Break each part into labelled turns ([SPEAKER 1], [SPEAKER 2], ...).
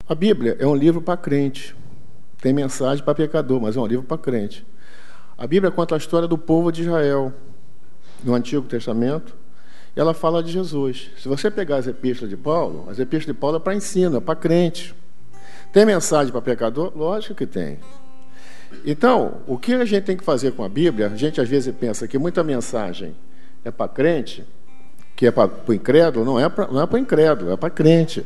[SPEAKER 1] A Bíblia é um livro para crente. Tem mensagem para pecador, mas é um livro para crente. A Bíblia conta a história do povo de Israel, no Antigo Testamento, e ela fala de Jesus. Se você pegar as epístolas de Paulo é para ensino, é para crente. Tem mensagem para pecador? Lógico que tem. Então, o que a gente tem que fazer com a Bíblia, a gente às vezes pensa que muita mensagem é para crente, que é para o incrédulo, não é para o incrédulo, é para crente.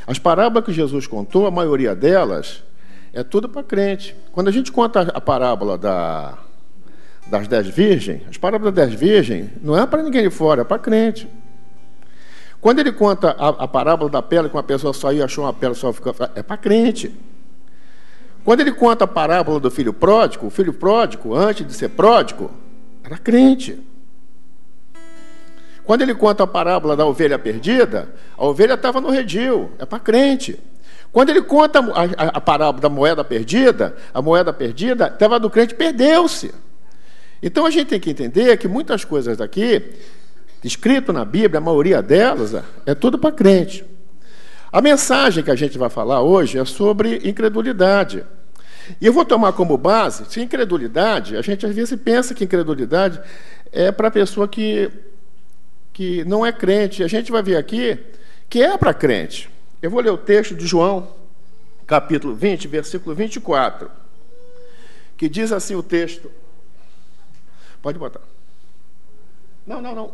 [SPEAKER 1] As parábolas que Jesus contou, a maioria delas, é tudo para crente. Quando a gente conta a parábola das 10 virgens, as parábolas das 10 virgens não é para ninguém de fora, é para crente. Quando ele conta a parábola da pedra, que uma pessoa saiu e achou uma pedra, só ficou, é para crente. Quando ele conta a parábola do filho pródigo, o filho pródigo, antes de ser pródigo, era crente. Quando ele conta a parábola da ovelha perdida, a ovelha estava no redil, é para crente. Quando ele conta a parábola da moeda perdida, a moeda perdida estava do crente, perdeu-se. Então a gente tem que entender que muitas coisas aqui, escrito na Bíblia, a maioria delas, é tudo para crente. A mensagem que a gente vai falar hoje é sobre incredulidade. E eu vou tomar como base, se incredulidade, a gente às vezes pensa que incredulidade é para a pessoa que não é crente. A gente vai ver aqui que é para crente. Eu vou ler o texto de João, capítulo 20, versículo 24, que diz assim o texto. Pode botar. Não.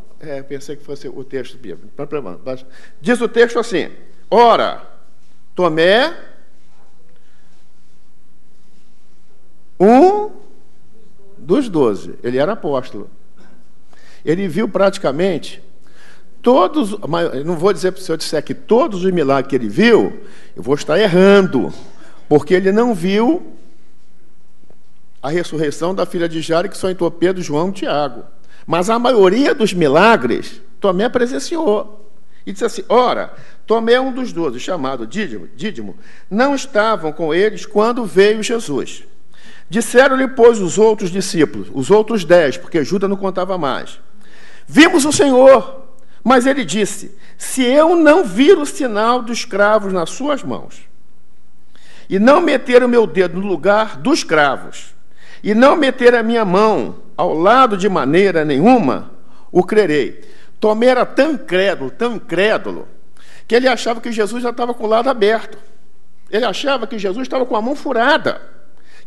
[SPEAKER 1] Pensei que fosse o texto bíblico. Diz o texto assim: ora, Tomé, um dos 12, ele era apóstolo. Ele viu praticamente todos, não vou dizer, se eu disser que todos os milagres que ele viu, eu vou estar errando, porque ele não viu a ressurreição da filha de Jairo, que só entrou Pedro, João e Tiago. Mas a maioria dos milagres, Tomé presenciou. E disse assim: ora, Tomé, um dos 12, chamado Dídimo, não estavam com eles quando veio Jesus. Disseram-lhe, pois, os outros discípulos, os outros 10, porque Judas não contava mais: vimos o Senhor. Mas ele disse: se eu não vir o sinal dos cravos nas suas mãos, e não meter o meu dedo no lugar dos cravos, e não meter a minha mão ao lado de maneira nenhuma, o crerei. Tomé era tão incrédulo, que ele achava que Jesus já estava com o lado aberto. Ele achava que Jesus estava com a mão furada.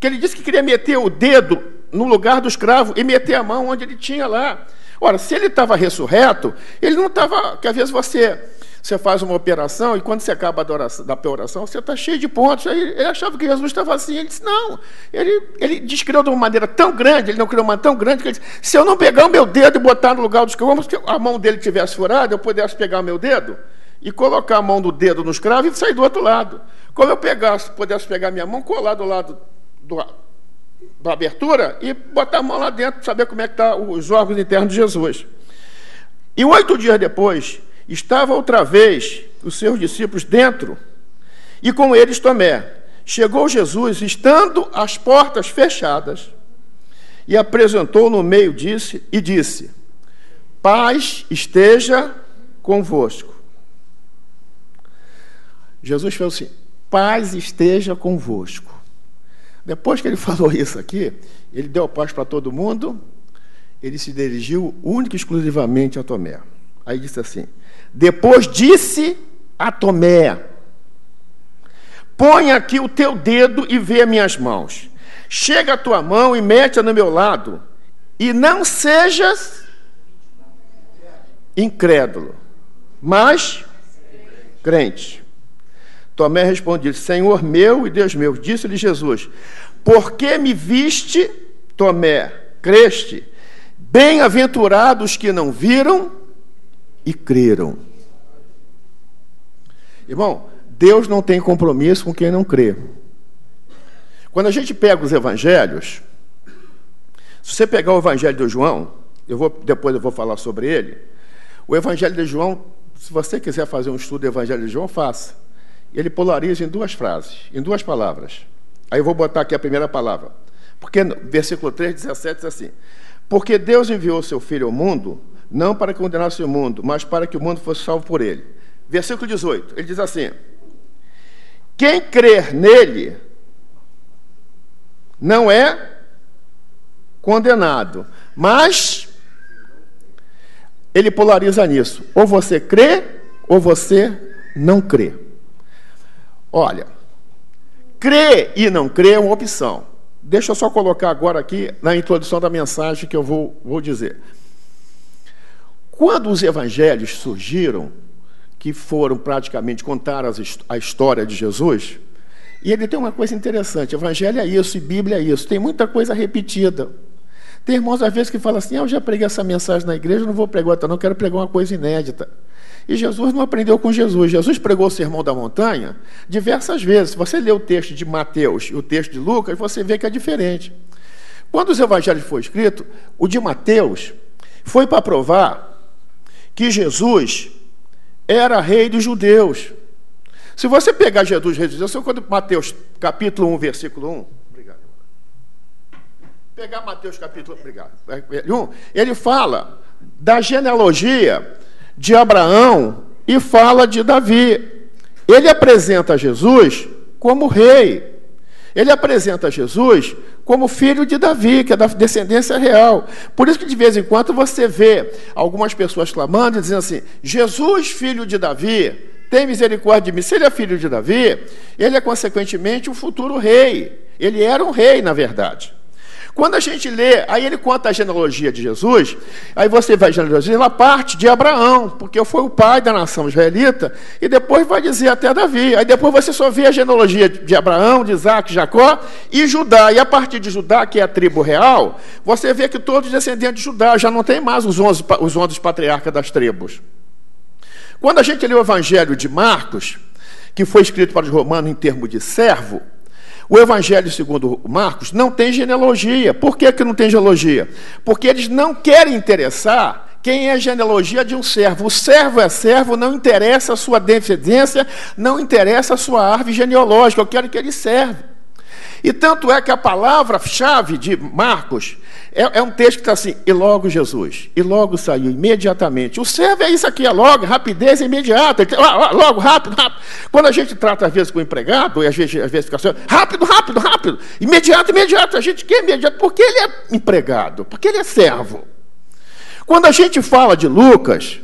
[SPEAKER 1] Que ele disse que queria meter o dedo no lugar dos cravos e meter a mão onde ele tinha lá. Ora, se ele estava ressurreto, ele não estava... Que às vezes você faz uma operação e quando você acaba da operação, você está cheio de pontos. Aí ele achava que Jesus estava assim. Ele disse, não. Ele descreveu de uma maneira tão grande, ele não criou uma tão grande, que ele disse, se eu não pegar o meu dedo e botar no lugar dos cravos, que a mão dele tivesse furada, eu pudesse pegar o meu dedo e colocar a mão do dedo nos cravos e sair do outro lado. Como eu pudesse pegar minha mão, colar do lado da abertura e botar a mão lá dentro, saber como é que estão os órgãos internos de Jesus. E 8 dias depois, estava outra vez os seus discípulos dentro, e com eles Tomé. Chegou Jesus, estando as portas fechadas, e apresentou no meio e disse: paz esteja convosco. Jesus falou assim: paz esteja convosco. Depois que ele falou isso aqui, ele deu paz para todo mundo, ele se dirigiu única e exclusivamente a Tomé. Aí disse assim: depois disse a Tomé: põe aqui o teu dedo e vê as minhas mãos. Chega a tua mão e mete-a no meu lado, e não sejas incrédulo, mas crente. Tomé respondeu: Senhor meu e Deus meu. Disse-lhe Jesus: por que me viste, Tomé, creste? Bem-aventurados que não viram e creram. Irmão, Deus não tem compromisso com quem não crê. Quando a gente pega os evangelhos, se você pegar o evangelho de João, depois eu vou falar sobre ele. O evangelho de João, se você quiser fazer um estudo do evangelho de João, faça. Ele polariza em 2 frases, em 2 palavras. Aí eu vou botar aqui a primeira palavra. Porque no versículo 3, 17 diz assim: porque Deus enviou seu Filho ao mundo, não para condenasse o mundo, mas para que o mundo fosse salvo por ele. Versículo 18, ele diz assim: quem crer nele não é condenado, mas ele polariza nisso. Ou você crê, ou você não crê. Olha, crer e não crer é uma opção. Deixa eu só colocar agora aqui, na introdução da mensagem, que eu vou dizer. Quando os evangelhos surgiram, que foram praticamente contar a história de Jesus, e ele tem uma coisa interessante, evangelho é isso, e Bíblia é isso, tem muita coisa repetida. Tem irmãos, às vezes, que falam assim, eu já preguei essa mensagem na igreja, não vou pregar outra, não, quero pregar uma coisa inédita. E Jesus não aprendeu com Jesus. Jesus pregou o Sermão da Montanha diversas vezes. Se você ler o texto de Mateus e o texto de Lucas, você vê que é diferente. Quando os evangelhos foram escritos, o de Mateus foi para provar que Jesus era rei dos judeus. Se você pegar Jesus, rei dos judeus, quando Mateus capítulo 1, versículo 1, obrigado. Pegar Mateus capítulo 1, ele fala da genealogia de Abraão e fala de Davi. Ele apresenta Jesus como rei. Ele apresenta Jesus como filho de Davi, que é da descendência real. Por isso que de vez em quando você vê algumas pessoas clamando e dizendo assim, Jesus, filho de Davi, tem misericórdia de mim. Se ele é filho de Davi, ele é consequentemente o futuro rei. Ele era um rei, na verdade. Quando a gente lê, aí ele conta a genealogia de Jesus, aí você vai a genealogia, ela parte de Abraão, porque foi o pai da nação israelita, e depois vai dizer até Davi. Aí depois você só vê a genealogia de Abraão, de Isaac, Jacó e Judá. E a partir de Judá, que é a tribo real, você vê que todos os descendentes de Judá, já não tem mais os 11 patriarcas das tribos. Quando a gente lê o Evangelho de Marcos, que foi escrito para os romanos em termos de servo, o Evangelho segundo Marcos não tem genealogia. Por que não tem genealogia? Porque eles não querem interessar quem é a genealogia de um servo. O servo é servo, não interessa a sua descendência, não interessa a sua árvore genealógica, eu quero que ele serve. E tanto é que a palavra-chave de Marcos é um texto que está assim, e logo Jesus, e logo saiu, imediatamente. O servo é isso aqui, é logo, rapidez imediata, logo, rápido, rápido. Quando a gente trata, às vezes, com o empregado, e às vezes fica assim, rápido, rápido, rápido, imediato, imediato. A gente quer imediato, porque ele é empregado, porque ele é servo. Quando a gente fala de Lucas,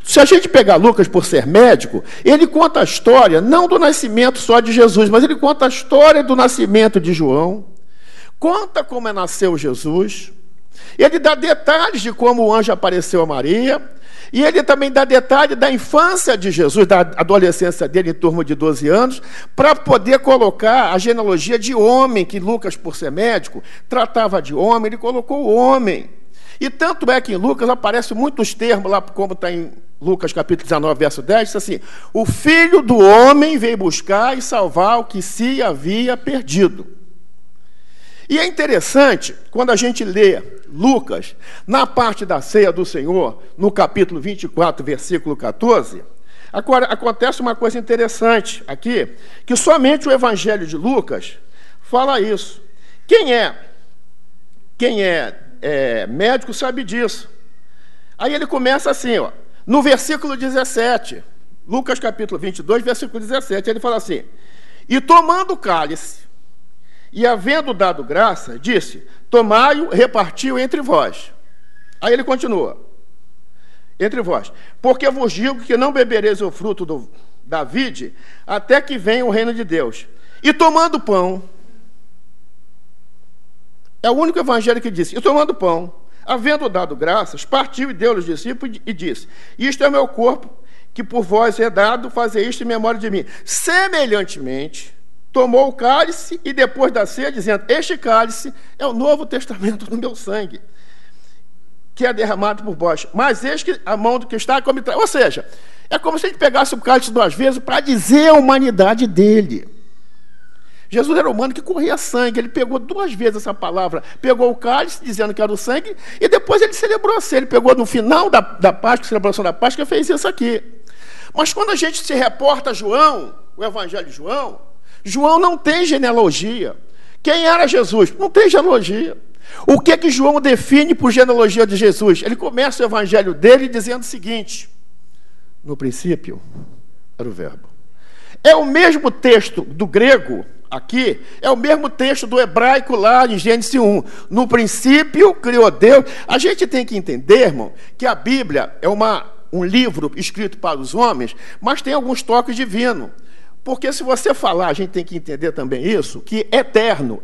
[SPEAKER 1] se a gente pegar Lucas por ser médico, ele conta a história, não do nascimento só de Jesus, mas ele conta a história do nascimento de João, conta como nasceu Jesus, ele dá detalhes de como o anjo apareceu a Maria, e ele também dá detalhes da infância de Jesus, da adolescência dele em torno de 12 anos, para poder colocar a genealogia de homem, que Lucas, por ser médico, tratava de homem, ele colocou o homem. E tanto é que em Lucas aparecem muitos termos, lá como está em Lucas capítulo 19, verso 10, diz assim, o Filho do Homem veio buscar e salvar o que se havia perdido. E é interessante, quando a gente lê Lucas, na parte da ceia do Senhor, no capítulo 24, versículo 14, agora, acontece uma coisa interessante aqui, que somente o Evangelho de Lucas fala isso. Quem é médico sabe disso. Aí ele começa assim, ó, no versículo 17, Lucas capítulo 22, versículo 17, ele fala assim, e tomando o cálice, e havendo dado graça, disse, tomai-o, repartiu entre vós. Aí ele continua, entre vós, porque vos digo que não bebereis o fruto da vide, até que venha o reino de Deus. E tomando pão, é o único evangelho que disse, e tomando pão, havendo dado graças, partiu e deu aos discípulos e disse, isto é meu corpo, que por vós é dado, fazer isto em memória de mim. Semelhantemente, tomou o cálice e depois da ceia, dizendo, este cálice é o novo testamento do meu sangue, que é derramado por vós. Mas eis que a mão do que está como traz. Ou seja, é como se a gente pegasse o cálice 2 vezes para dizer a humanidade dele. Jesus era humano que corria sangue, ele pegou 2 vezes essa palavra, pegou o cálice, dizendo que era o sangue, e depois ele celebrou a ceia, ele pegou no final da Páscoa, celebração da Páscoa, e fez isso aqui. Mas quando a gente se reporta a João, o Evangelho de João, João não tem genealogia. Quem era Jesus? Não tem genealogia. O que João define por genealogia de Jesus? Ele começa o Evangelho dele dizendo o seguinte, no princípio era o Verbo. É o mesmo texto do grego, aqui, é o mesmo texto do hebraico lá em Gênesis 1. No princípio criou Deus. A gente tem que entender, irmão, que a Bíblia é um livro escrito para os homens, mas tem alguns toques divinos. Porque se você falar, a gente tem que entender também isso, que eterno,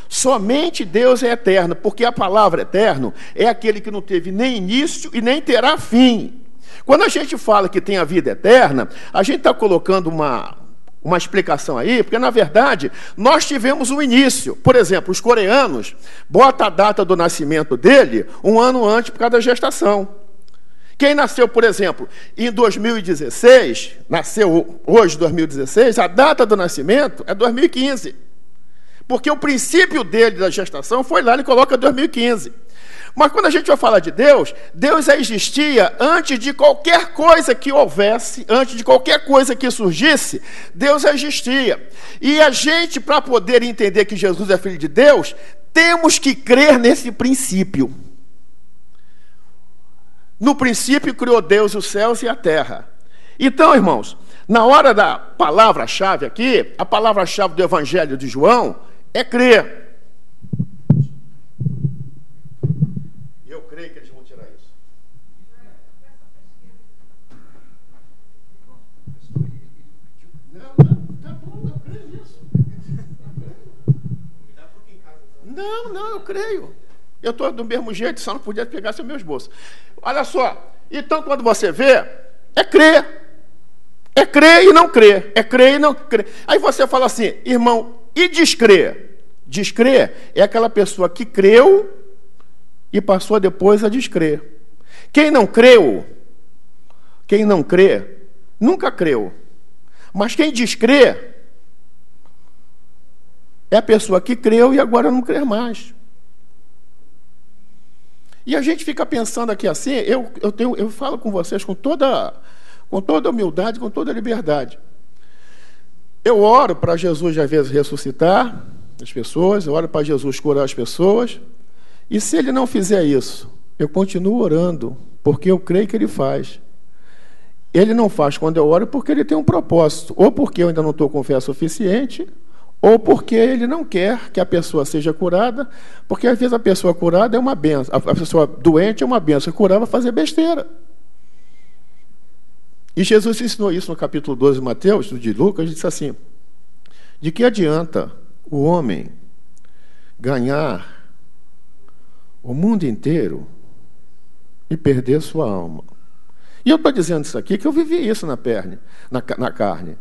[SPEAKER 1] somente Deus é eterno, porque a palavra eterno é aquele que não teve nem início e nem terá fim. Quando a gente fala que tem a vida eterna, a gente está colocando uma explicação aí, porque, na verdade, nós tivemos um início. Por exemplo, os coreanos botam a data do nascimento dele um ano antes por causa da gestação. Quem nasceu, por exemplo, em 2016, nasceu hoje, 2016, a data do nascimento é 2015. Porque o princípio dele, da gestação, foi lá, ele coloca 2015. Mas quando a gente vai falar de Deus, Deus já existia antes de qualquer coisa que houvesse, antes de qualquer coisa que surgisse, Deus já existia. E a gente, para poder entender que Jesus é filho de Deus, temos que crer nesse princípio. No princípio criou Deus os céus e a terra. Então, irmãos, na hora da palavra-chave aqui, a palavra-chave do Evangelho de João é crer. Eu creio que eles vão tirar isso. Tá bom, eu creio nisso. Não, eu creio. Eu estou do mesmo jeito, só não podia pegar seu meu esboço. Olha só, então quando você vê, é crer. É crer e não crer. É crer e não crer. Aí você fala assim, irmão, e descrer? Descrer é aquela pessoa que creu e passou depois a descrer. Quem não crê, nunca creu. Mas quem descrê é a pessoa que creu e agora não crê mais. E a gente fica pensando aqui assim, eu falo com vocês com toda humildade, com toda liberdade. Eu oro para Jesus, às vezes, ressuscitar as pessoas, eu oro para Jesus curar as pessoas, e se ele não fizer isso, eu continuo orando, porque eu creio que ele faz. Ele não faz quando eu oro porque ele tem um propósito, ou porque eu ainda não estou com fé suficiente, ou porque ele não quer que a pessoa seja curada, porque às vezes a pessoa curada é uma benção, a pessoa doente é uma benção, curar vai fazer besteira. E Jesus ensinou isso no capítulo 12 de Mateus, de Lucas, disse assim, de que adianta o homem ganhar o mundo inteiro e perder sua alma? E eu estou dizendo isso aqui, que eu vivi isso na carne.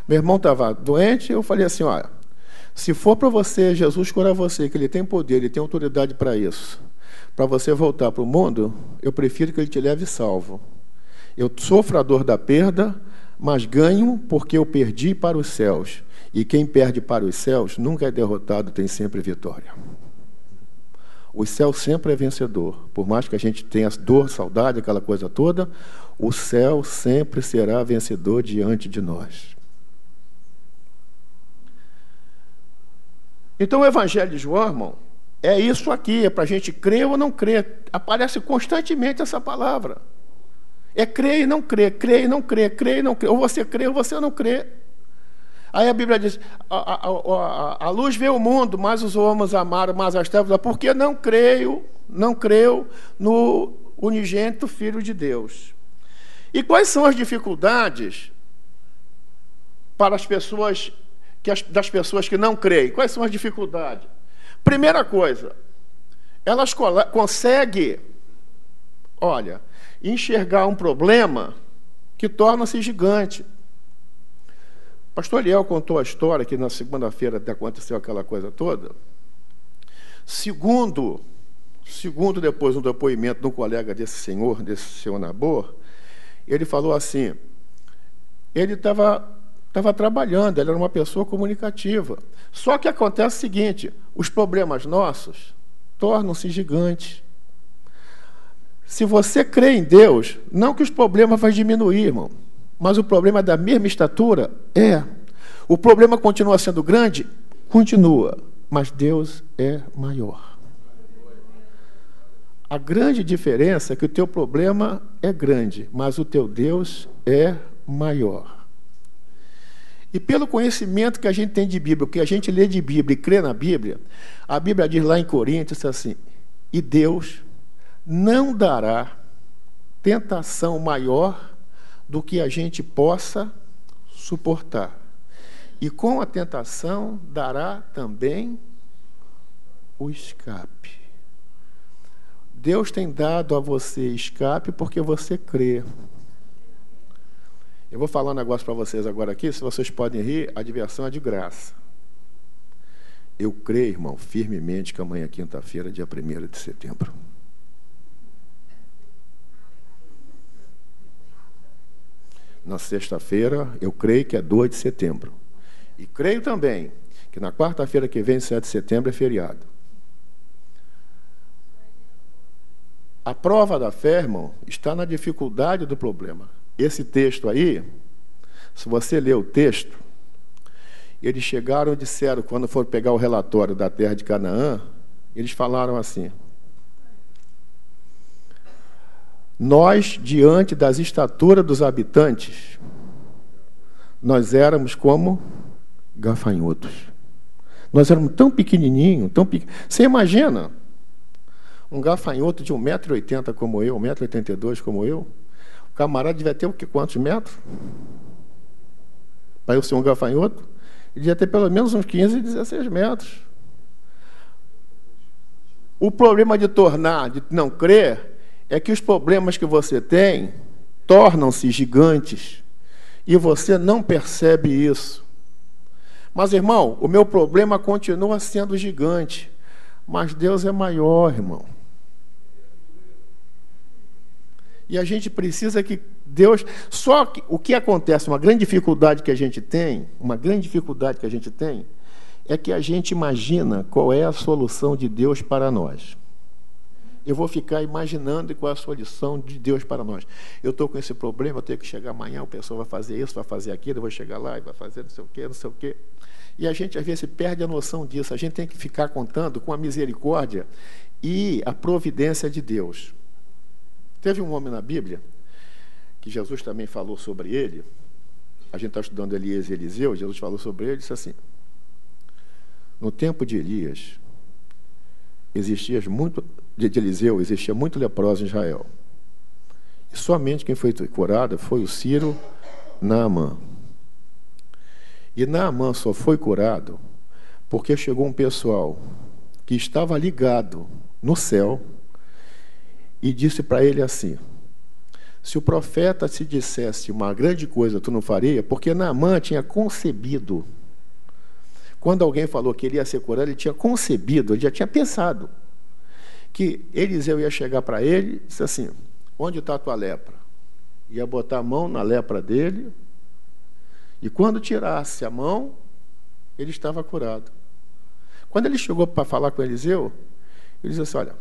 [SPEAKER 1] Meu irmão estava doente, eu falei assim, olha, se for para você, Jesus curar você, que ele tem poder, ele tem autoridade para isso, para você voltar para o mundo, eu prefiro que ele te leve salvo. Eu sofro a dor da perda, mas ganho porque eu perdi para os céus. E quem perde para os céus nunca é derrotado, tem sempre vitória. O céu sempre é vencedor. Por mais que a gente tenha dor, saudade, aquela coisa toda, o céu sempre será vencedor diante de nós. Então, o Evangelho de João, irmão, é isso aqui, é para a gente crer ou não crer. Aparece constantemente essa palavra. É crer e não crer, crer e não crer, crer e não crer. Ou você crê ou você não crê. Aí a Bíblia diz, a luz veio ao mundo, mas os homens amaram mais as trevas, porque não creu no unigênito Filho de Deus. E quais são as dificuldades para as pessoas das pessoas que não creem? Quais são as dificuldades? Primeira coisa, elas conseguem, enxergar um problema que torna-se gigante. O pastor Eliel contou a história que na segunda-feira aconteceu aquela coisa toda. Segundo depois um depoimento de um colega desse senhor Nabor, ele falou assim, ele estava trabalhando, ele era uma pessoa comunicativa. Só que acontece o seguinte, os problemas nossos tornam-se gigantes. Se você crê em Deus, não que os problemas vão diminuir, irmão, mas o problema é da mesma estatura? É. O problema continua sendo grande? Continua, mas Deus é maior. A grande diferença é que o teu problema é grande, mas o teu Deus é maior. E pelo conhecimento que a gente tem de Bíblia, porque a gente lê de Bíblia e crê na Bíblia, a Bíblia diz lá em Coríntios assim, e Deus não dará tentação maior do que a gente possa suportar. E com a tentação dará também o escape. Deus tem dado a você escape porque você crê. Eu vou falar um negócio para vocês agora aqui, se vocês podem rir, a diversão é de graça. Eu creio, irmão, firmemente que amanhã é quinta-feira, dia 1º de setembro. Na sexta-feira, eu creio que é 2 de setembro. E creio também que na quarta-feira que vem, 7 de setembro, é feriado. A prova da fé, irmão, está na dificuldade do problema. Esse texto aí, se você ler o texto, eles chegaram e disseram, quando foram pegar o relatório da terra de Canaã, eles falaram assim, nós, diante das estaturas dos habitantes, nós éramos como gafanhotos. Nós éramos tão pequenininhos, tão pequenininhos. Você imagina um gafanhoto de 1,80 m como eu, 1,82 m como eu? O camarada devia ter o quê? Quantos metros? Para eu ser um gafanhoto? Ele devia ter pelo menos uns 15, 16 metros. O problema de não crer, é que os problemas que você tem tornam-se gigantes e você não percebe isso. Mas, irmão, o meu problema continua sendo gigante, mas Deus é maior, irmão. E a gente precisa que Deus... Só que o que acontece, uma grande dificuldade que a gente tem, é que a gente imagina qual é a solução de Deus para nós. Eu vou ficar imaginando qual é a solução de Deus para nós. Eu estou com esse problema, eu tenho que chegar amanhã, o pessoal vai fazer isso, vai fazer aquilo, eu vou chegar lá e vai fazer não sei o quê, não sei o quê. E a gente, às vezes, perde a noção disso. A gente tem que ficar contando com a misericórdia e a providência de Deus. Teve um homem na Bíblia, que Jesus também falou sobre ele, a gente está estudando Elias e Eliseu, Jesus falou sobre ele e disse assim, no tempo de Elias, de Eliseu, existia muito leproso em Israel. E somente quem foi curado foi o Ciro Naamã. E Naamã só foi curado porque chegou um pessoal que estava ligado no céu e disse para ele assim, se o profeta te dissesse uma grande coisa, tu não faria? Porque Naamã tinha concebido. Quando alguém falou que ele ia ser curado, ele tinha concebido, ele já tinha pensado que Eliseu ia chegar para ele e disse assim, onde está a tua lepra? Ia botar a mão na lepra dele e quando tirasse a mão, ele estava curado. Quando ele chegou para falar com Eliseu, ele disse assim, olha,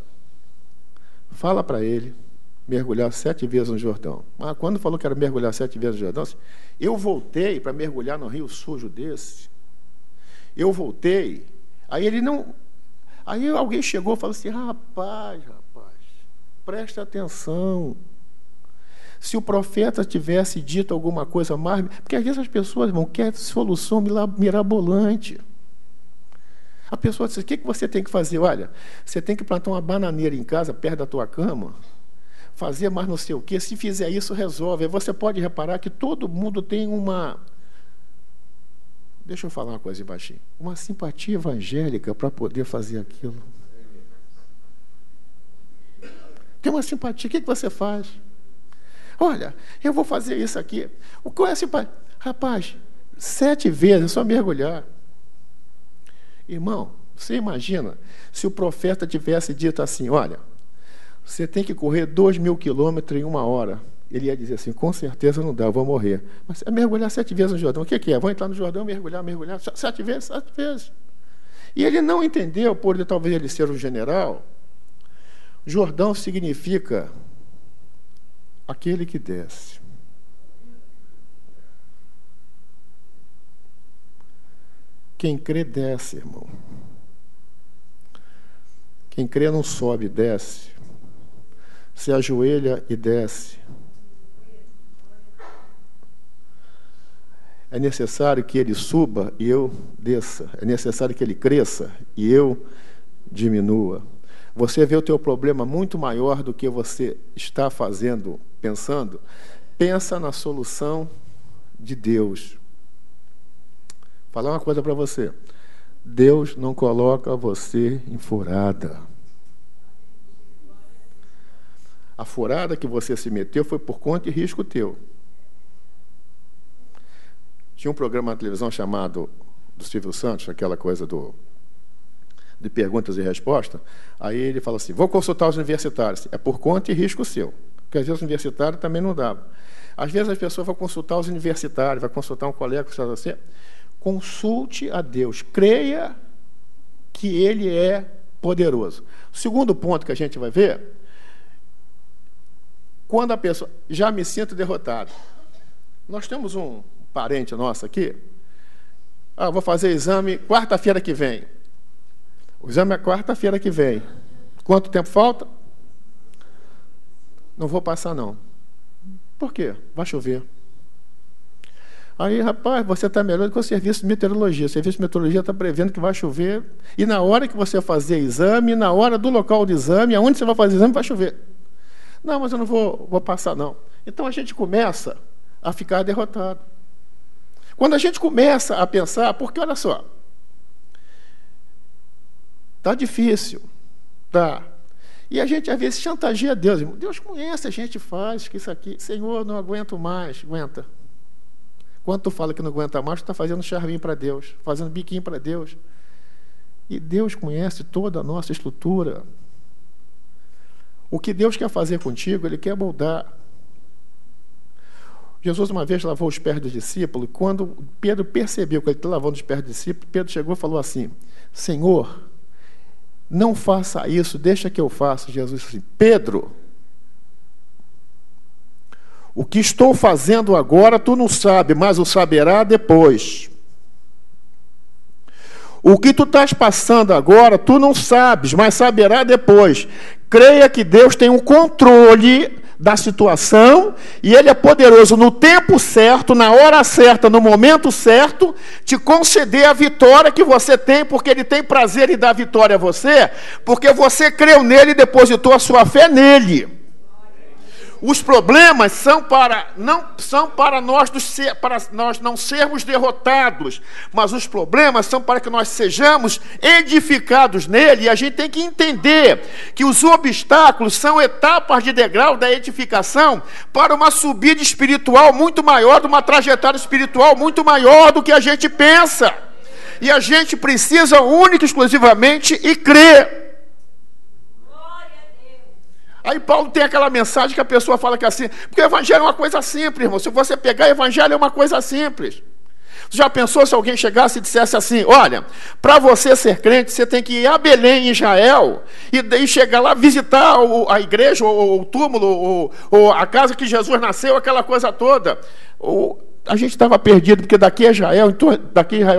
[SPEAKER 1] fala para ele mergulhar 7 vezes no Jordão. Mas quando falou que era mergulhar 7 vezes no Jordão, eu voltei para mergulhar no rio sujo desse. Eu voltei, aí ele não... Aí alguém chegou e falou assim, rapaz, presta atenção. Se o profeta tivesse dito alguma coisa mais... Porque às vezes as pessoas, irmão, querem solução mirabolante. A pessoa diz, o que você tem que fazer? Olha, você tem que plantar uma bananeira em casa, perto da tua cama, fazer mais não sei o quê. Se fizer isso, resolve. Aí você pode reparar que todo mundo tem uma... Deixa eu falar uma coisa baixinho. Uma simpatia evangélica para poder fazer aquilo. Tem uma simpatia. O que você faz? Olha, eu vou fazer isso aqui. Qual é a simpatia? Rapaz, 7 vezes, é só mergulhar. Irmão, você imagina se o profeta tivesse dito assim, olha, você tem que correr 2.000 quilômetros em 1 hora. Ele ia dizer assim, com certeza não dá, eu vou morrer. Mas é mergulhar 7 vezes no Jordão. O que é? Vou entrar no Jordão, mergulhar. 7 vezes, 7 vezes. E ele não entendeu, por talvez ele ser um general, Jordão significa aquele que desce. Quem crê, desce, irmão. Quem crê não sobe, desce. Se ajoelha e desce. É necessário que ele suba e eu desça. É necessário que ele cresça e eu diminua. Você vê o teu problema muito maior do que você está fazendo, pensando. Pensa na solução de Deus. Vou falar uma coisa para você. Deus não coloca você em furada. A furada que você se meteu foi por conta e risco teu. Tinha um programa na televisão chamado do Silvio Santos, aquela coisa de perguntas e respostas. Aí ele fala assim, vou consultar os universitários. É por conta e risco seu. Porque às vezes os universitários também não dava. Às vezes as pessoas vão consultar os universitários, vai consultar um colega que está assim. Consulte a Deus. Creia que Ele é poderoso. O segundo ponto que a gente vai ver, quando a pessoa... Já me sinto derrotado. Nós temos um parente nosso aqui. Vou fazer exame quarta-feira que vem. O exame é quarta-feira que vem. Quanto tempo falta? Não vou passar, não. Por quê? Vai chover. Aí, rapaz, você está melhor do que o serviço de meteorologia. O serviço de meteorologia está prevendo que vai chover. E na hora que você fazer exame, na hora do local de exame, aonde você vai fazer exame, vai chover. Não, mas eu não vou passar, não. Então a gente começa a ficar derrotado. Quando a gente começa a pensar, porque olha só, está difícil, tá? E a gente às vezes chantageia Deus. Deus conhece, a gente faz que isso aqui, Senhor, não aguento mais, aguenta. Quando tu fala que não aguenta mais, tu está fazendo charminho para Deus, fazendo biquinho para Deus. E Deus conhece toda a nossa estrutura. O que Deus quer fazer contigo, Ele quer moldar. Jesus uma vez lavou os pés dos discípulos, e quando Pedro percebeu que ele estava lavando os pés dos discípulos, Pedro chegou e falou assim, Senhor, não faça isso, deixa que eu faça. Jesus disse assim, Pedro, o que estou fazendo agora tu não sabe, mas o saberá depois. O que tu estás passando agora tu não sabes, mas saberá depois. Creia que Deus tem um controle da situação, e Ele é poderoso no tempo certo, na hora certa, no momento certo, te conceder a vitória que você tem, porque Ele tem prazer em dar vitória a você, porque você creu nele e depositou a sua fé nele. Os problemas não são para nós não sermos derrotados, mas os problemas são para que nós sejamos edificados nele, e a gente tem que entender que os obstáculos são etapas de degrau da edificação para uma subida espiritual muito maior, de uma trajetória espiritual muito maior do que a gente pensa. E a gente precisa única e exclusivamente e crer. Aí Paulo tem aquela mensagem que a pessoa fala que é assim, porque o evangelho é uma coisa simples, irmão. Se você pegar o evangelho é uma coisa simples. Você já pensou se alguém chegasse e dissesse assim, olha, para você ser crente, você tem que ir a Belém, em Israel, e chegar lá, visitar a igreja, ou o túmulo, ou a casa que Jesus nasceu, aquela coisa toda. A gente estava perdido, porque daqui a Israel,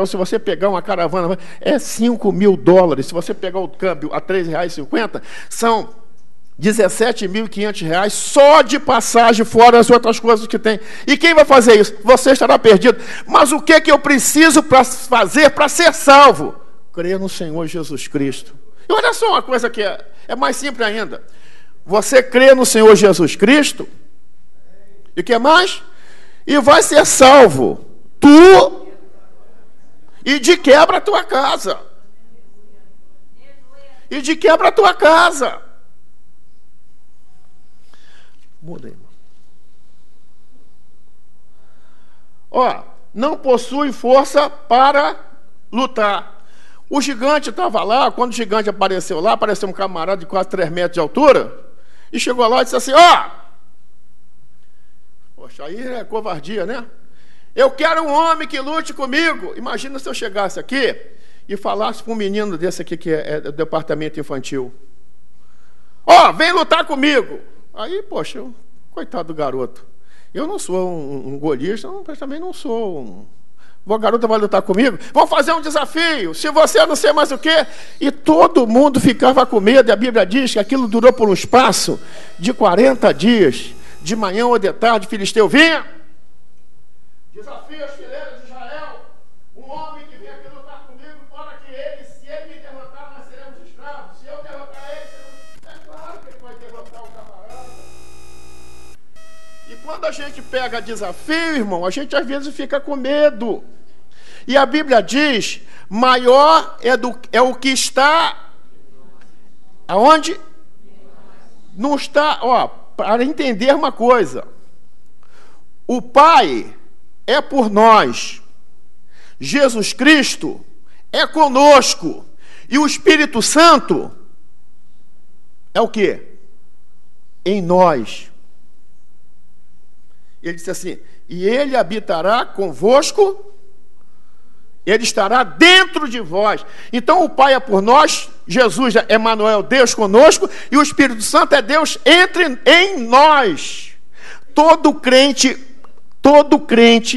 [SPEAKER 1] se você pegar uma caravana, é $5.000. Se você pegar o câmbio a R$3,50, são R$17.500 só de passagem, fora as outras coisas que tem. E quem vai fazer isso? Você estará perdido. Mas o que é que eu preciso para fazer para ser salvo? Crer no Senhor Jesus Cristo. E olha só uma coisa que é mais simples ainda. Você crê no Senhor Jesus Cristo, e o que mais? E vai ser salvo. Tu, e de quebra a tua casa. E de quebra a tua casa. Muda aí, irmão. Ó, não possui força para lutar. O gigante estava lá, quando o gigante apareceu lá, apareceu um camarada de quase 3 metros de altura, e chegou lá e disse assim, poxa, aí é covardia, né? Eu quero um homem que lute comigo. Imagina se eu chegasse aqui e falasse para um menino desse aqui, que é do departamento infantil. Vem lutar comigo. Aí, poxa, coitado do garoto. Eu não sou um golista, mas também não sou O garoto vai lutar comigo? Vamos fazer um desafio. Se você não sei mais o quê. E todo mundo ficava com medo. E a Bíblia diz que aquilo durou por um espaço de 40 dias. De manhã ou de tarde, Filisteu vinha. Desafio as fileiras de gente pega desafio, irmão, a gente às vezes fica com medo. E a Bíblia diz, maior é o que está... Aonde? Não está... Ó, para entender uma coisa. O Pai é por nós. Jesus Cristo é conosco. E o Espírito Santo é o quê? Em nós. Ele disse assim, e ele habitará convosco, ele estará dentro de vós. Então o Pai é por nós, Jesus é Emmanuel, Deus conosco, e o Espírito Santo é Deus em nós. Todo crente,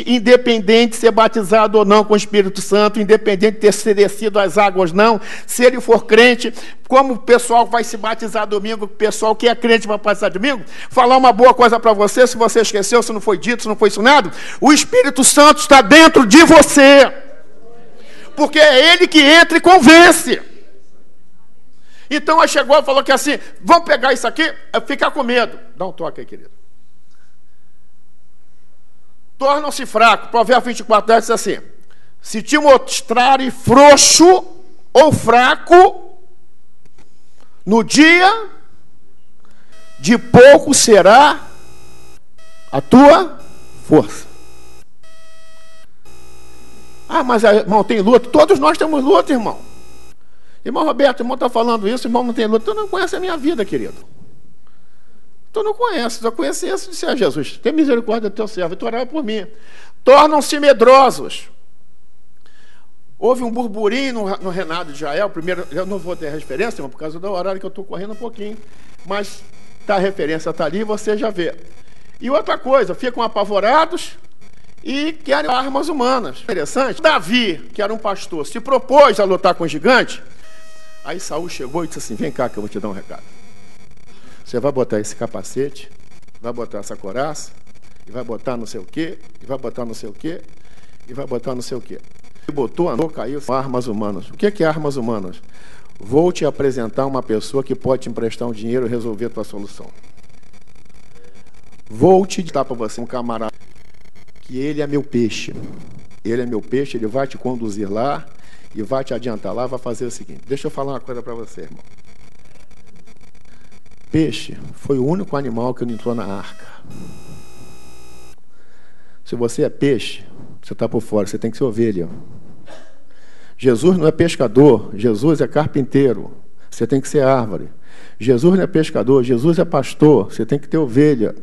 [SPEAKER 1] independente de ser batizado ou não com o Espírito Santo, independente de ter se descido às águas ou não, se ele for crente, como o pessoal vai se batizar domingo, o pessoal que é crente vai batizar domingo, falar uma boa coisa para você, se você esqueceu, se não foi dito, se não foi ensinado, o Espírito Santo está dentro de você, porque é ele que entra e convence. Então aí chegou e falou que assim, vamos pegar isso aqui, ficar com medo. Dá um toque aí, querido. Tornam-se fracos. Provérbios 24, 10 diz assim, se te mostrarem frouxo ou fraco, no dia de pouco será a tua força. Ah, mas irmão, tem luta? Todos nós temos luta, irmão. Irmão Roberto, irmão está falando isso, irmão não tem luta. Tu não conhece a minha vida, querido. Tu não conhece, só conhecesse, disse a Jesus, tem misericórdia do teu servo, e tu orava por mim. Tornam-se medrosos. Houve um burburinho no reinado de Israel, primeiro, eu não vou ter referência, mas por causa do horário que eu estou correndo um pouquinho, mas a referência está ali, você já vê. E outra coisa, ficam apavorados e querem armas humanas. Interessante, Davi, que era um pastor, se propôs a lutar com o gigante, aí Saul chegou e disse assim, vem cá que eu vou te dar um recado. Você vai botar esse capacete, vai botar essa couraça, e vai botar não sei o quê, e vai botar não sei o quê, e vai botar não sei o quê. E botou, andou, caiu, armas humanas. O que é armas humanas? Vou te apresentar uma pessoa que pode te emprestar um dinheiro e resolver a tua solução. Vou te dar para você um camarada, que ele é meu peixe. Ele é meu peixe, ele vai te conduzir lá, e vai te adiantar lá, vai fazer o seguinte. Deixa eu falar uma coisa para você, irmão. Peixe foi o único animal que não entrou na arca. Se você é peixe, você está por fora, você tem que ser ovelha. Jesus não é pescador, Jesus é carpinteiro, você tem que ser árvore. Jesus não é pescador, Jesus é pastor, você tem que ter ovelha,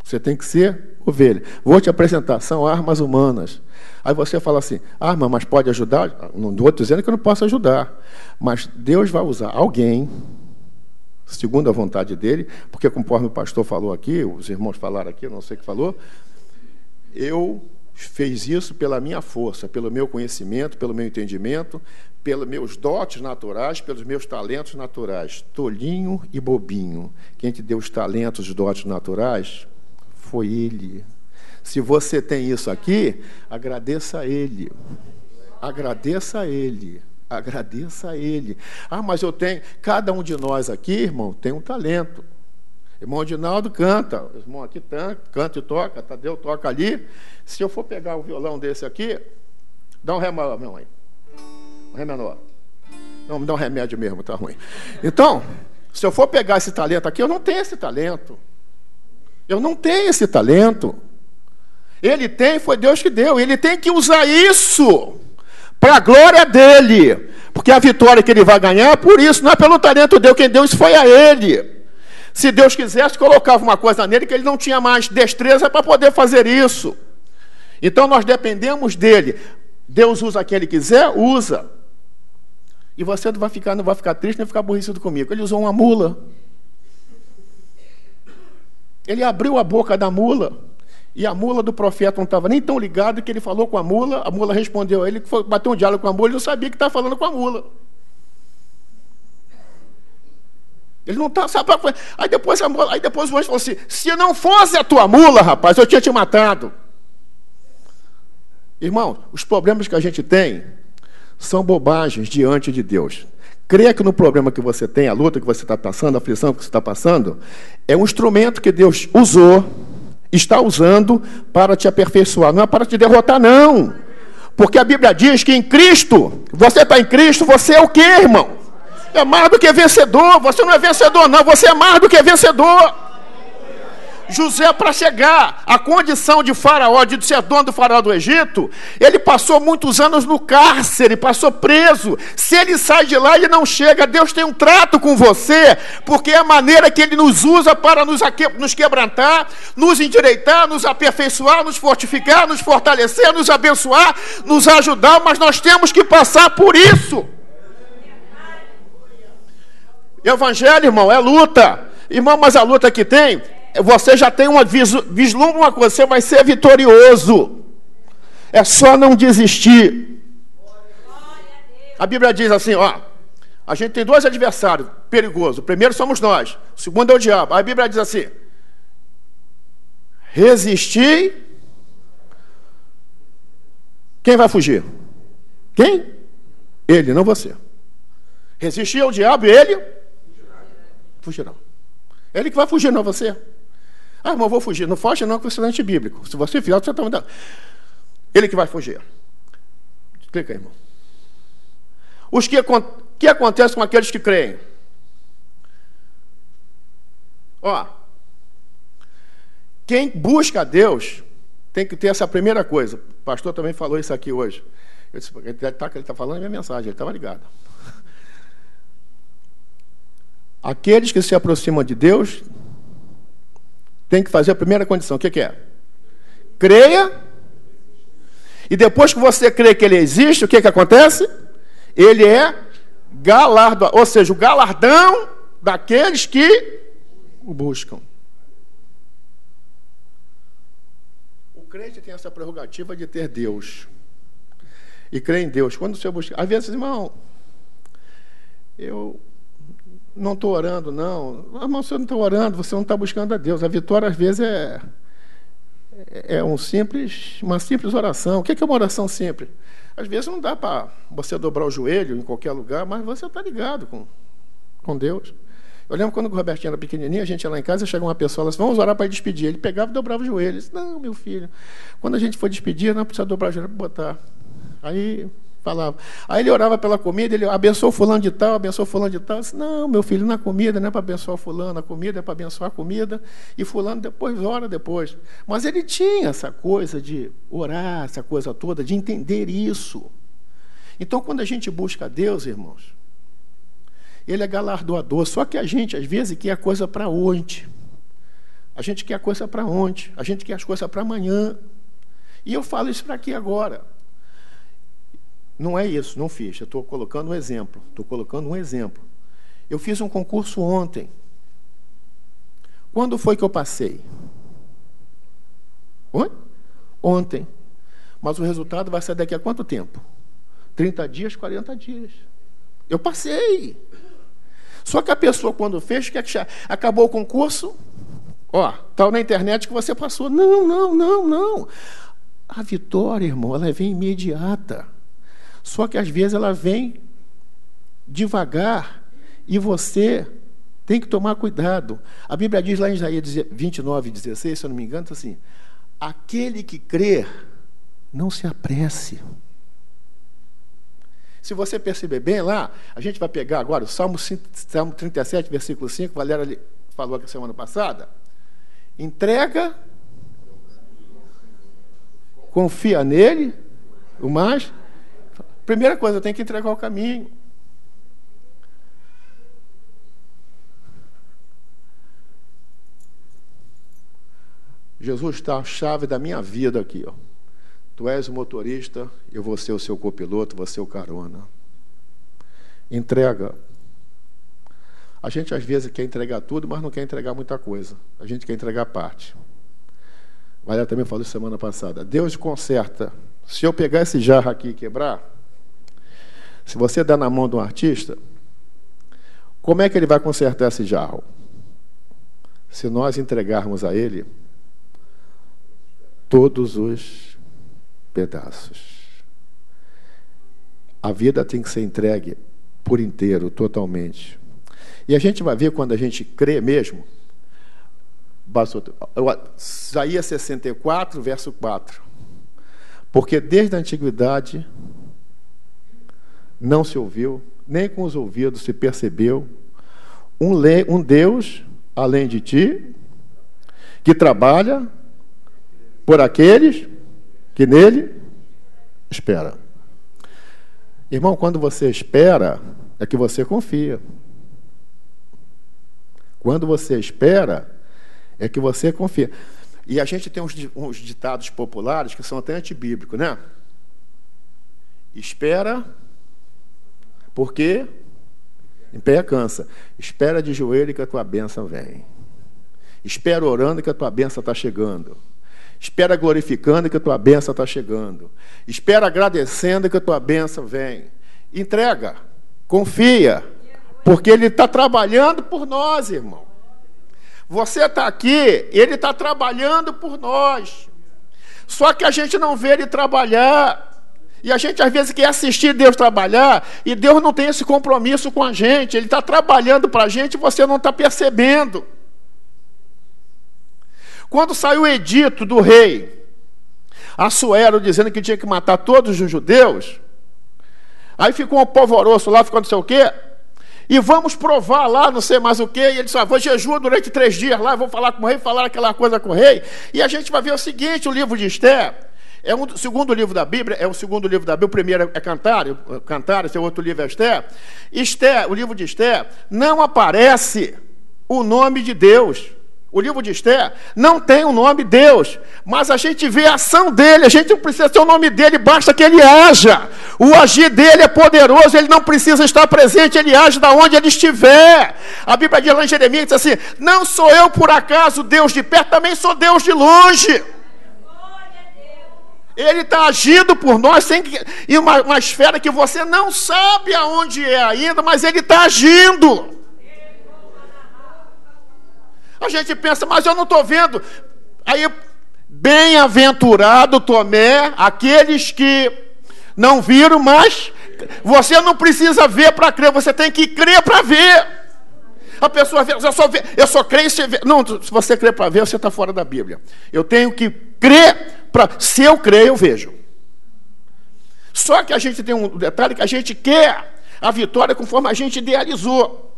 [SPEAKER 1] você tem que ser ovelha. Vou te apresentar, são armas humanas. Aí você fala assim, arma, mas pode ajudar? Não estou dizendo que eu não posso ajudar, mas Deus vai usar alguém, segundo a vontade dele, porque conforme o pastor falou aqui, os irmãos falaram aqui, eu não sei o que falou, eu fiz isso pela minha força, pelo meu conhecimento, pelo meu entendimento, pelos meus dotes naturais, pelos meus talentos naturais. Tolinho e bobinho. Quem te deu os talentos, os dotes naturais, foi ele. Se você tem isso aqui, agradeça a ele. Agradeça a ele. Agradeça a ele. Ah, mas eu tenho... Cada um de nós aqui, irmão, tem um talento. Irmão Adinaldo canta, o irmão aqui canta e toca, Tadeu toca ali. Se eu for pegar o violão desse aqui, dá um ré maior, meu mãe. Um ré menor. Não, me dá um remédio mesmo, tá ruim. Então, se eu for pegar esse talento aqui, eu não tenho esse talento. Eu não tenho esse talento. Ele tem, foi Deus que deu. Ele tem que usar isso para a glória dele. Porque a vitória que ele vai ganhar, por isso, não é pelo talento dele, quem deu isso foi a ele. Se Deus quisesse, colocava uma coisa nele que ele não tinha mais destreza para poder fazer isso. Então nós dependemos dele. Deus usa quem ele quiser, usa. E você não vai ficar triste, nem ficar aborrecido comigo. Ele usou uma mula. Ele abriu a boca da mula. E a mula do profeta não estava nem tão ligada que ele falou com a mula respondeu a ele, bateu um diálogo com a mula, ele não sabia que estava falando com a mula. Ele não está, sabe? Aí depois o anjo falou assim, se não fosse a tua mula, rapaz, eu tinha te matado. Irmão, os problemas que a gente tem são bobagens diante de Deus. Creia que no problema que você tem, a luta que você está passando, a aflição que você está passando, é um instrumento que Deus usou, está usando para te aperfeiçoar. Não é para te derrotar, não. Porque a Bíblia diz que em Cristo, você está em Cristo, você é o quê, irmão? É mais do que vencedor. Você não é vencedor, não. Você é mais do que vencedor. José, para chegar à condição de faraó, de ser dono do faraó do Egito, ele passou muitos anos no cárcere, passou preso. Se ele sai de lá, ele não chega. Deus tem um trato com você, porque é a maneira que ele nos usa para nos quebrantar, nos endireitar, nos aperfeiçoar, nos fortificar, nos fortalecer, nos abençoar, nos ajudar, mas nós temos que passar por isso. Evangelho, irmão, é luta. Irmão, mas a luta que tem, você já tem uma vislumbre, uma coisa, você vai ser vitorioso. É só não desistir. A Bíblia diz assim, ó, a gente tem dois adversários perigosos. O primeiro somos nós, o segundo é o diabo. A Bíblia diz assim, resistir. Quem vai fugir? Quem? Ele, não você. Resistir ao diabo e ele fugirá. Ele que vai fugir, não você. Ah, irmão, eu vou fugir. Não foge não, que você não é antibíblico. Se você fizer, você está mudando. Ele que vai fugir. Explica aí, irmão. O que acontece com aqueles que creem? Ó, quem busca a Deus tem que ter essa primeira coisa. O pastor também falou isso aqui hoje. Eu disse, ele está falando a minha mensagem, ele estava ligado. Aqueles que se aproximam de Deus tem que fazer a primeira condição. O que é? Creia. E depois que você crê que ele existe, o que acontece? Ele é galardoador. Ou seja, o galardão daqueles que o buscam. O crente tem essa prerrogativa de ter Deus. E crer em Deus. Quando você busca... Às vezes, irmão, eu não estou orando, não. Irmão, você não está orando, você não está buscando a Deus. A vitória, às vezes, é uma simples oração. O que é uma oração simples? Às vezes não dá para você dobrar o joelho em qualquer lugar, mas você está ligado com Deus. Eu lembro quando o Robertinho era pequenininho, a gente ia lá em casa, chegava uma pessoa, ela disse, vamos orar para despedir. Ele pegava e dobrava o joelho. Ele disse, não, meu filho, quando a gente for despedir, não precisa dobrar o joelho para botar. Aí falava. Aí ele orava pela comida, ele abençoou fulano de tal, abençoou fulano de tal. Eu disse, não, meu filho, na comida não é para abençoar fulano, a comida é para abençoar a comida, e fulano depois ora depois. Mas ele tinha essa coisa de orar, essa coisa toda, de entender isso. Então, quando a gente busca a Deus, irmãos, ele é galardoador, só que a gente, às vezes, quer a coisa para ontem. A gente quer a coisa para ontem, a gente quer as coisas para amanhã. E eu falo isso para aqui agora. Não é isso, não fiz. Eu estou colocando um exemplo. Eu fiz um concurso ontem. Quando foi que eu passei? Ontem. Mas o resultado vai ser daqui a quanto tempo? 30 dias, 40 dias. Eu passei. Só que a pessoa, quando fez, que acabou o concurso, está na internet que você passou. Não. A vitória, irmão, ela vem imediata. Só que às vezes ela vem devagar e você tem que tomar cuidado. A Bíblia diz lá em Isaías 29:16, se eu não me engano, assim, aquele que crer, não se apresse. Se você perceber bem lá, a gente vai pegar agora o Salmo 37, versículo 5, Valéria falou aqui semana passada, entrega, confia nele, o mais... Primeira coisa, eu tenho que entregar o caminho. Jesus está a chave da minha vida aqui, ó. Tu és o motorista, eu vou ser o seu copiloto, vou ser o carona. Entrega. A gente às vezes quer entregar tudo, mas não quer entregar muita coisa. A gente quer entregar parte. Valéria também falou semana passada. Deus conserta. Se eu pegar esse jarro aqui e quebrar, se você dá na mão de um artista, como é que ele vai consertar esse jarro? Se nós entregarmos a ele todos os pedaços. A vida tem que ser entregue por inteiro, totalmente. E a gente vai ver, quando a gente crê mesmo, Isaías 64, verso 4. Porque desde a antiguidade não se ouviu, nem com os ouvidos se percebeu, um Deus, além de ti, que trabalha por aqueles que nele espera. Irmão, quando você espera, é que você confia. Quando você espera, é que você confia. E a gente tem uns ditados populares que são até antibíblicos, né? Espera, porque em pé cansa. Espera de joelho que a tua bênção vem. Espera orando que a tua bênção está chegando. Espera glorificando que a tua bênção está chegando. Espera agradecendo que a tua bênção vem. Entrega, confia, porque Ele está trabalhando por nós, irmão. Você está aqui, Ele está trabalhando por nós. Só que a gente não vê Ele trabalhar. E a gente, às vezes, quer assistir Deus trabalhar, e Deus não tem esse compromisso com a gente. Ele está trabalhando para a gente e você não está percebendo. Quando saiu o edito do rei Assuero dizendo que tinha que matar todos os judeus, aí ficou um polvoroço lá, ficou não sei o quê, e vamos provar lá, não sei mais o quê, e ele disse, vou jejum durante 3 dias lá, vou falar com o rei, falar aquela coisa com o rei, e a gente vai ver o seguinte, o livro de Esther, é o segundo livro da Bíblia, o primeiro é Cantares, o outro livro é Esther. Esther, o livro de Esther, não aparece o nome de Deus. O livro de Esther não tem o nome Deus, mas a gente vê a ação dele, a gente não precisa ter o nome dele, basta que ele haja. O agir dele é poderoso, ele não precisa estar presente, ele age da onde ele estiver. A Bíblia diz lá em Jeremias, diz assim, não sou eu por acaso Deus de perto, também sou Deus de longe. Ele está agindo por nós em uma esfera que você não sabe aonde é ainda, mas ele está agindo. A gente pensa, mas eu não estou vendo. Aí, bem-aventurado Tomé, aqueles que não viram, mas você não precisa ver para crer, você tem que crer para ver. A pessoa vê, eu só creio se ver. Não, se você crer para ver, você está fora da Bíblia. Eu tenho que crer para. Se eu crer, eu vejo. Só que a gente tem um detalhe que a gente quer a vitória conforme a gente idealizou.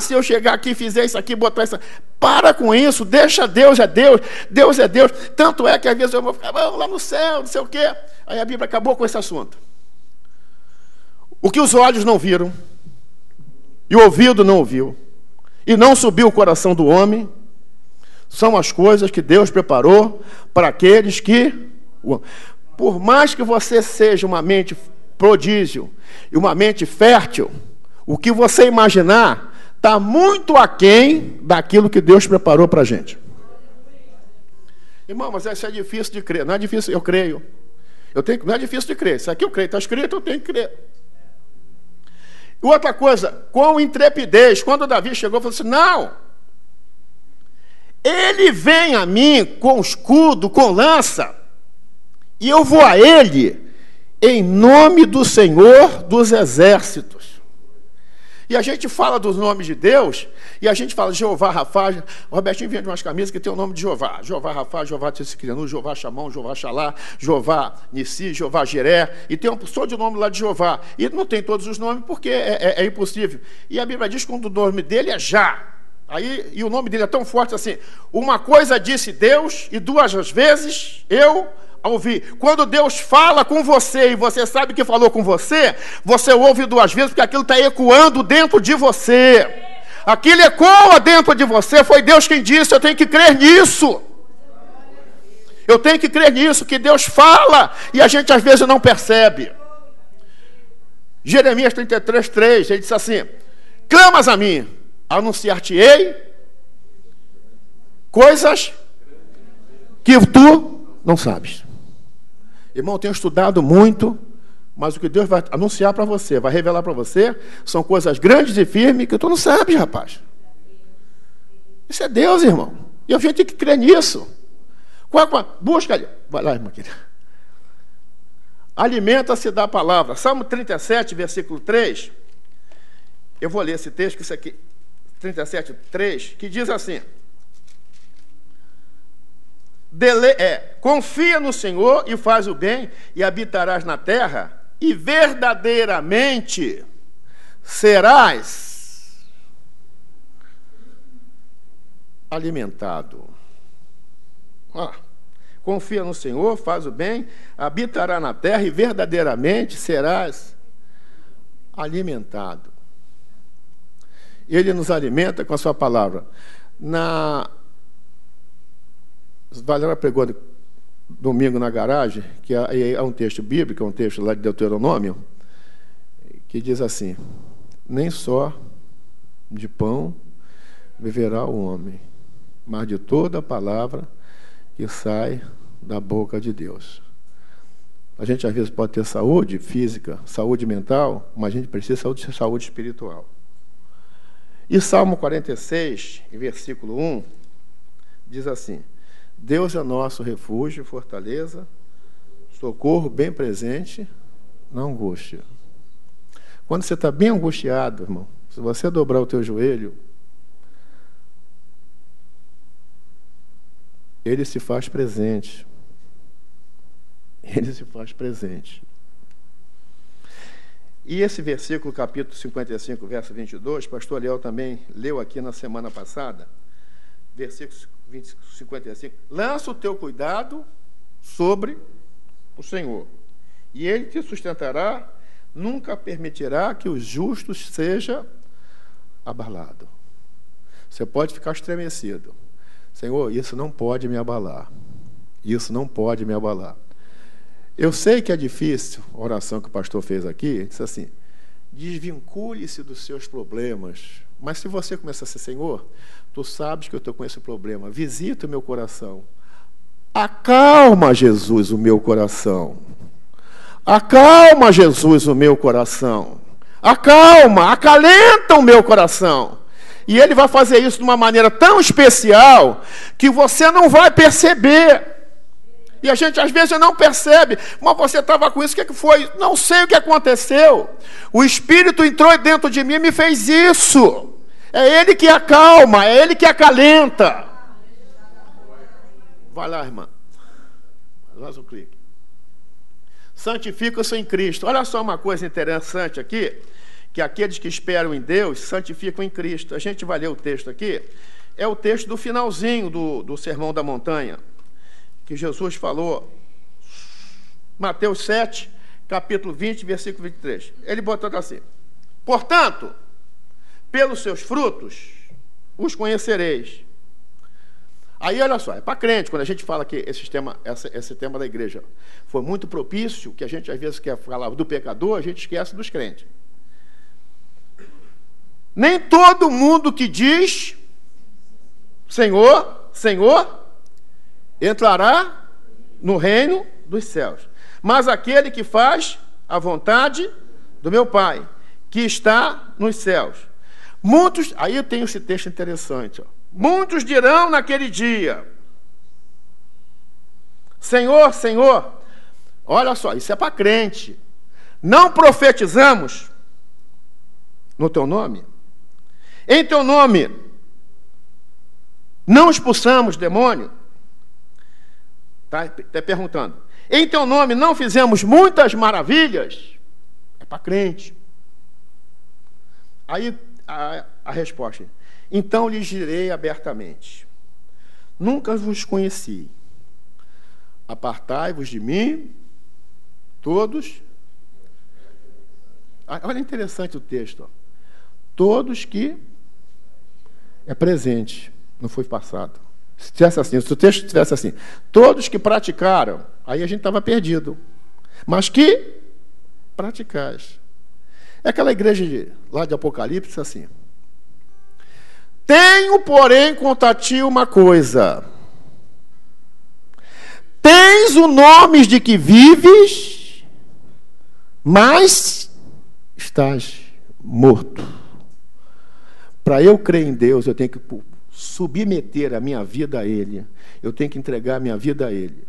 [SPEAKER 1] Se eu chegar aqui, fizer isso aqui, botar isso... Para com isso, deixa Deus é Deus, Deus é Deus. Tanto é que às vezes eu vou ficar lá no céu, não sei o quê. Aí a Bíblia acabou com esse assunto. O que os olhos não viram, e o ouvido não ouviu, e não subiu o coração do homem, são as coisas que Deus preparou para aqueles que... Por mais que você seja uma mente prodígio e uma mente fértil, o que você imaginar está muito aquém daquilo que Deus preparou para a gente. Irmão, mas isso é difícil de crer. Não é difícil, eu creio. Não é difícil de crer. Isso aqui eu creio, está escrito, eu tenho que crer. E outra coisa, com intrepidez, quando Davi chegou, falou assim, não, ele vem a mim com escudo, com lança, e eu vou a ele em nome do Senhor dos Exércitos. E a gente fala dos nomes de Deus, e a gente fala Jeová Rafá. O Robertinho vende umas camisas que tem o nome de Jeová. Jeová Rafá, Jeová Tessicrianu, Jeová Chamão, Jeová Xalá, Jeová Nissi, Jeová Jiré. E tem um só de nome lá de Jeová. E não tem todos os nomes porque é impossível. E a Bíblia diz que o nome dele é Já. E o nome dele é tão forte assim. Uma coisa disse Deus, e 2 vezes eu ouvi. Quando Deus fala com você e você sabe que falou com você, você ouve 2 vezes porque aquilo está ecoando dentro de você. Aquilo ecoa dentro de você, foi Deus quem disse, eu tenho que crer nisso. Eu tenho que crer nisso, que Deus fala e a gente às vezes não percebe. Jeremias 33, 3, ele disse assim, clamas a mim, anunciar-te-ei coisas que tu não sabes. Irmão, eu tenho estudado muito, mas o que Deus vai anunciar para você, vai revelar para você, são coisas grandes e firmes que tu não sabes, rapaz. Isso é Deus, irmão. E a gente tem que crer nisso. Busca ali. Vai lá, irmã querida. Alimenta-se da palavra. Salmo 37, versículo 3. Eu vou ler esse texto, que isso aqui, 37, 3, que diz assim. confia no Senhor e faz o bem, e habitarás na terra, e verdadeiramente serás alimentado. Confia no Senhor, faz o bem, habitará na terra, e verdadeiramente serás alimentado. Ele nos alimenta com a sua palavra. Valéria pregou domingo na garagem, que é um texto bíblico, é um texto lá de Deuteronômio, que diz assim: nem só de pão viverá o homem, mas de toda a palavra que sai da boca de Deus. A gente às vezes pode ter saúde física, saúde mental, mas a gente precisa de saúde espiritual. E Salmo 46, versículo 1, diz assim: Deus é nosso refúgio, fortaleza, socorro bem presente na angústia. Quando você está bem angustiado, irmão, se você dobrar o teu joelho, ele se faz presente. Ele se faz presente. E esse versículo, capítulo 55, verso 22, pastor Léo também leu aqui na semana passada, versículo 55, lança o teu cuidado sobre o Senhor, e Ele te sustentará, nunca permitirá que os justos seja abalado. Você pode ficar estremecido. Senhor, isso não pode me abalar. Isso não pode me abalar. Eu sei que é difícil a oração que o pastor fez aqui, disse assim: desvincule-se dos seus problemas. Mas se você começar a ser: Senhor, tu sabes que eu estou com esse problema, visita o meu coração. Acalma, Jesus, o meu coração. Acalma, Jesus, o meu coração. Acalma, acalenta o meu coração. E Ele vai fazer isso de uma maneira tão especial que você não vai perceber. E a gente às vezes não percebe. Mas você estava com isso, o que foi? Não sei o que aconteceu. O Espírito entrou dentro de mim e me fez isso. É Ele que acalma, é Ele que acalenta. Vai lá, irmã. Faz um clique. Santifica-se em Cristo. Olha só uma coisa interessante aqui, que aqueles que esperam em Deus santificam em Cristo. A gente vai ler o texto aqui. É o texto do finalzinho do Sermão da Montanha, que Jesus falou, Mateus 7, capítulo 20, versículo 23. Ele botou assim: portanto, pelos seus frutos os conhecereis. Aí, olha só, é para crente, quando a gente fala que esse tema da igreja foi muito propício, que a gente às vezes quer falar do pecador, a gente esquece dos crentes. Nem todo mundo que diz Senhor, Senhor, entrará no reino dos céus, mas aquele que faz a vontade do meu Pai, que está nos céus. Muitos, aí eu tenho esse texto interessante, muitos dirão naquele dia: Senhor, Senhor, olha só, isso é para crente, não profetizamos no teu nome? Em teu nome não expulsamos demônio? Está perguntando. Em teu nome não fizemos muitas maravilhas? É para crente. Aí a resposta: então lhes direi abertamente: nunca vos conheci. Apartai-vos de mim, todos. Olha, interessante o texto. Todos que é presente, não foi passado. Se tivesse assim, se o texto tivesse assim: todos que praticaram, aí a gente estava perdido. Mas que praticais. É aquela igreja lá de Apocalipse assim: tenho, porém, contra ti uma coisa. Tens o nome de que vives, mas estás morto. Para eu crer em Deus, eu tenho que submeter a minha vida a Ele. Eu tenho que entregar a minha vida a Ele.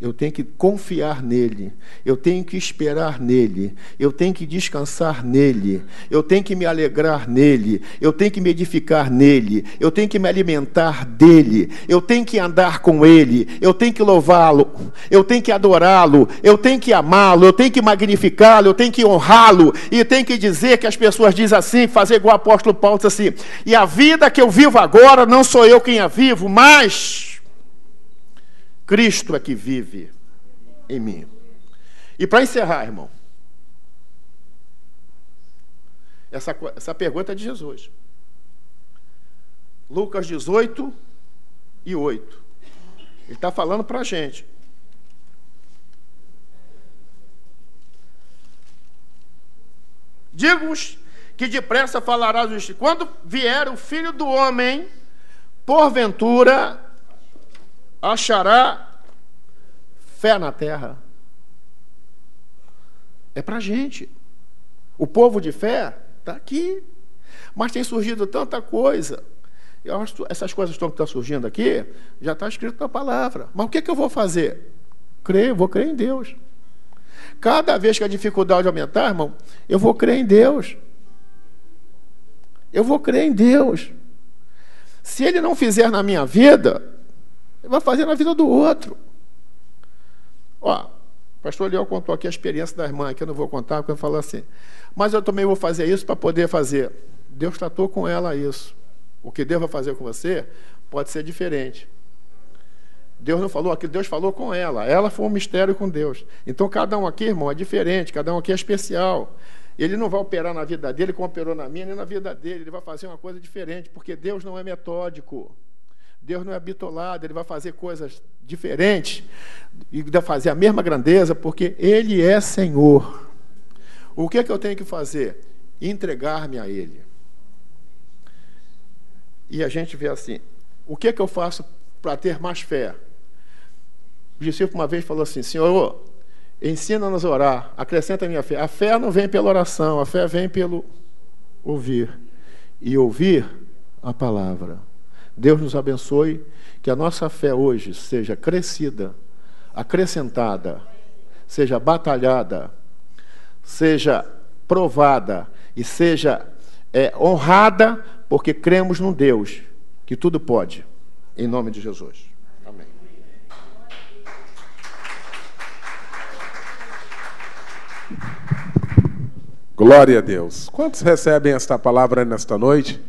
[SPEAKER 1] Eu tenho que confiar nele, eu tenho que esperar nele, eu tenho que descansar nele, eu tenho que me alegrar nele, eu tenho que me edificar nele, eu tenho que me alimentar dele, eu tenho que andar com ele, eu tenho que louvá-lo, eu tenho que adorá-lo, eu tenho que amá-lo, eu tenho que magnificá-lo, eu tenho que honrá-lo, e tenho que dizer que as pessoas dizem assim, fazer igual o apóstolo Paulo, diz assim, e a vida que eu vivo agora, não sou eu quem a vivo, mas Cristo é que vive em mim. E para encerrar, irmão, essa pergunta é de Jesus. Lucas 18 e 8. Ele está falando para a gente. Digo-vos que depressa falará a justiça. Quando vier o Filho do Homem, porventura achará fé na terra. É para a gente. O povo de fé está aqui. Mas tem surgido tanta coisa. Eu acho que essas coisas que estão surgindo aqui, já está escrito na palavra. Mas o que eu vou fazer? Crer, vou crer em Deus. Cada vez que a dificuldade aumentar, irmão, eu vou crer em Deus. Eu vou crer em Deus. Se Ele não fizer na minha vida, Ele vai fazer na vida do outro. Ó, o pastor Leão contou aqui a experiência da irmã, que eu não vou contar, porque ele falou assim, mas eu também vou fazer isso para poder fazer. Deus tratou com ela isso. O que Deus vai fazer com você pode ser diferente. Deus não falou aquilo, Deus falou com ela. Ela foi um mistério com Deus. Então, cada um aqui, irmão, é diferente, cada um aqui é especial. Ele não vai operar na vida dele como operou na minha, nem na vida dele. Ele vai fazer uma coisa diferente, porque Deus não é metódico. Deus não é bitolado, Ele vai fazer coisas diferentes e vai fazer a mesma grandeza, porque Ele é Senhor. O que eu tenho que fazer? Entregar-me a Ele. E a gente vê assim, o que eu faço para ter mais fé? O discípulo uma vez falou assim, Senhor, ensina-nos a orar, acrescenta a minha fé. A fé não vem pela oração, a fé vem pelo ouvir. E ouvir a palavra. Deus nos abençoe, que a nossa fé hoje seja crescida, acrescentada, seja batalhada, seja provada e seja honrada, porque cremos num Deus que tudo pode. Em nome de Jesus. Amém.
[SPEAKER 2] Glória a Deus. Quantos recebem esta palavra nesta noite?